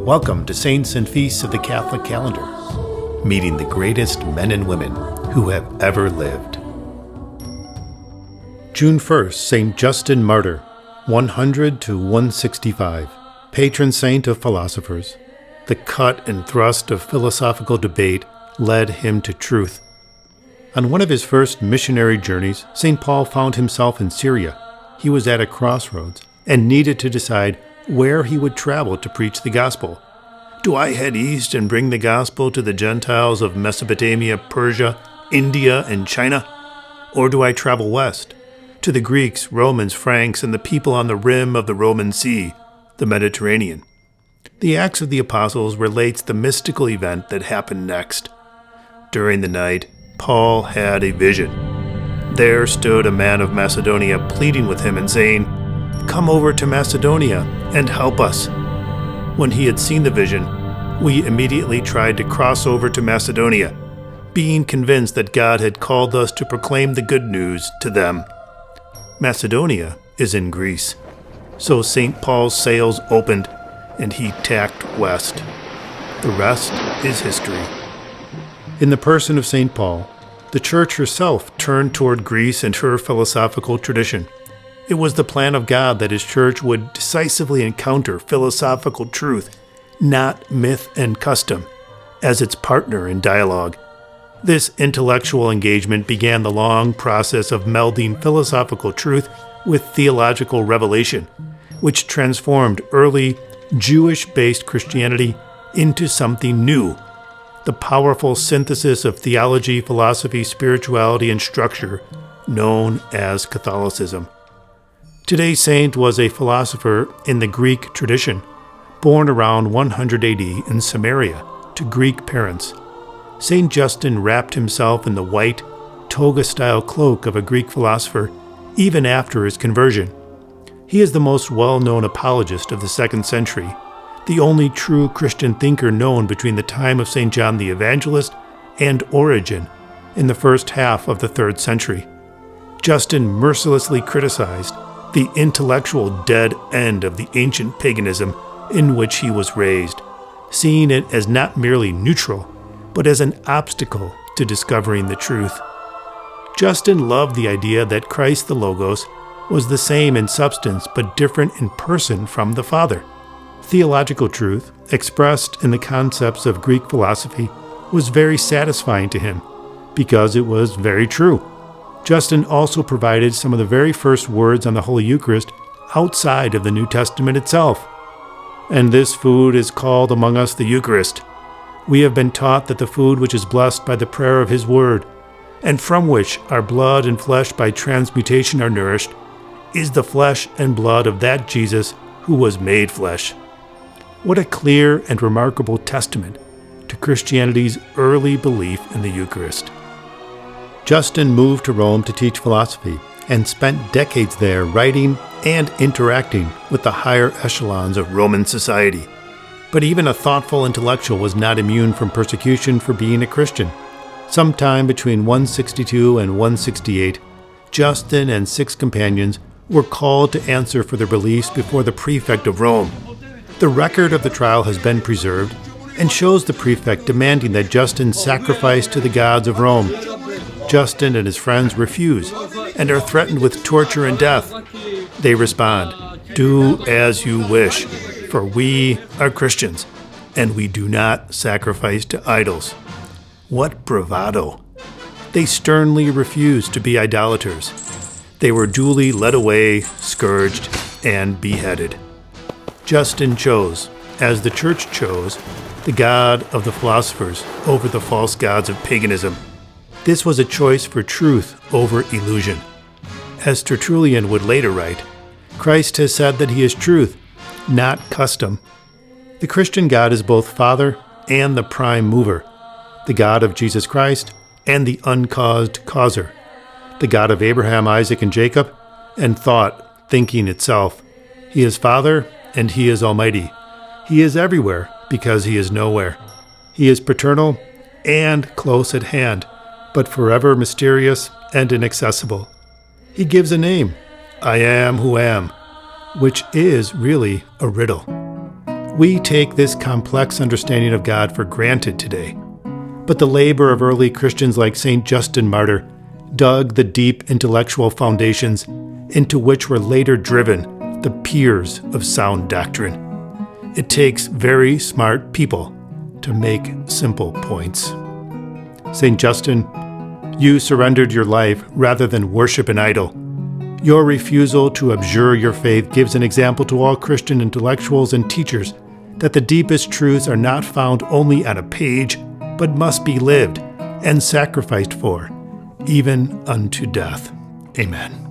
Welcome to Saints and Feasts of the Catholic Calendar, meeting the greatest men and women who have ever lived. June 1st, St. Justin Martyr, 100 to 165, patron saint of philosophers. The cut and thrust of philosophical debate led him to truth. On one of his first missionary journeys, St. Paul found himself in Syria. He was at a crossroads and needed to decide where he would travel to preach the gospel. Do I head east and bring the gospel to the Gentiles of Mesopotamia, Persia, India, and China? Or do I travel west, to the Greeks, Romans, Franks, and the people on the rim of the Roman Sea, the Mediterranean? The Acts of the Apostles relates the mystical event that happened next. During the night, Paul had a vision. There stood a man of Macedonia pleading with him and saying, "Come over to Macedonia and help us." When he had seen the vision, we immediately tried to cross over to Macedonia, being convinced that God had called us to proclaim the good news to them. Macedonia is in Greece, so St. Paul's sails opened and he tacked west. The rest is history. In the person of St. Paul, the Church herself turned toward Greece and her philosophical tradition. It was the plan of God that his church would decisively encounter philosophical truth, not myth and custom, as its partner in dialogue. This intellectual engagement began the long process of melding philosophical truth with theological revelation, which transformed early Jewish-based Christianity into something new, the powerful synthesis of theology, philosophy, spirituality, and structure known as Catholicism. Today's saint was a philosopher in the Greek tradition, born around 100 AD in Samaria to Greek parents. St. Justin wrapped himself in the white, toga-style cloak of a Greek philosopher even after his conversion. He is the most well-known apologist of the 2nd century, the only true Christian thinker known between the time of St. John the Evangelist and Origen in the first half of the 3rd century. Justin mercilessly criticized the intellectual dead end of the ancient paganism in which he was raised, seeing it as not merely neutral, but as an obstacle to discovering the truth. Justin loved the idea that Christ the Logos was the same in substance but different in person from the Father. Theological truth, expressed in the concepts of Greek philosophy, was very satisfying to him because it was very true. Justin also provided some of the very first words on the Holy Eucharist outside of the New Testament itself. And this food is called among us the Eucharist. We have been taught that the food which is blessed by the prayer of His Word, and from which our blood and flesh by transmutation are nourished, is the flesh and blood of that Jesus who was made flesh. What a clear and remarkable testament to Christianity's early belief in the Eucharist. Justin moved to Rome to teach philosophy and spent decades there writing and interacting with the higher echelons of Roman society. But even a thoughtful intellectual was not immune from persecution for being a Christian. Sometime between 162 and 168, Justin and 6 companions were called to answer for their beliefs before the prefect of Rome. The record of the trial has been preserved and shows the prefect demanding that Justin sacrifice to the gods of Rome. Justin and his friends refuse and are threatened with torture and death. They respond, "Do as you wish, for we are Christians, and we do not sacrifice to idols." What bravado! They sternly refused to be idolaters. They were duly led away, scourged, and beheaded. Justin chose, as the Church chose, the God of the philosophers over the false gods of paganism. This was a choice for truth over illusion. As Tertullian would later write, Christ has said that He is truth, not custom. The Christian God is both Father and the prime mover, the God of Jesus Christ and the uncaused causer, the God of Abraham, Isaac, and Jacob, and thought, thinking itself. He is Father and He is Almighty. He is everywhere because He is nowhere. He is paternal and close at hand, but forever mysterious and inaccessible. He gives a name, I am who am, which is really a riddle. We take this complex understanding of God for granted today. But the labor of early Christians like St. Justin Martyr dug the deep intellectual foundations into which were later driven the piers of sound doctrine. It takes very smart people to make simple points. St. Justin, you surrendered your life rather than worship an idol. Your refusal to abjure your faith gives an example to all Christian intellectuals and teachers that the deepest truths are not found only on a page, but must be lived and sacrificed for, even unto death. Amen.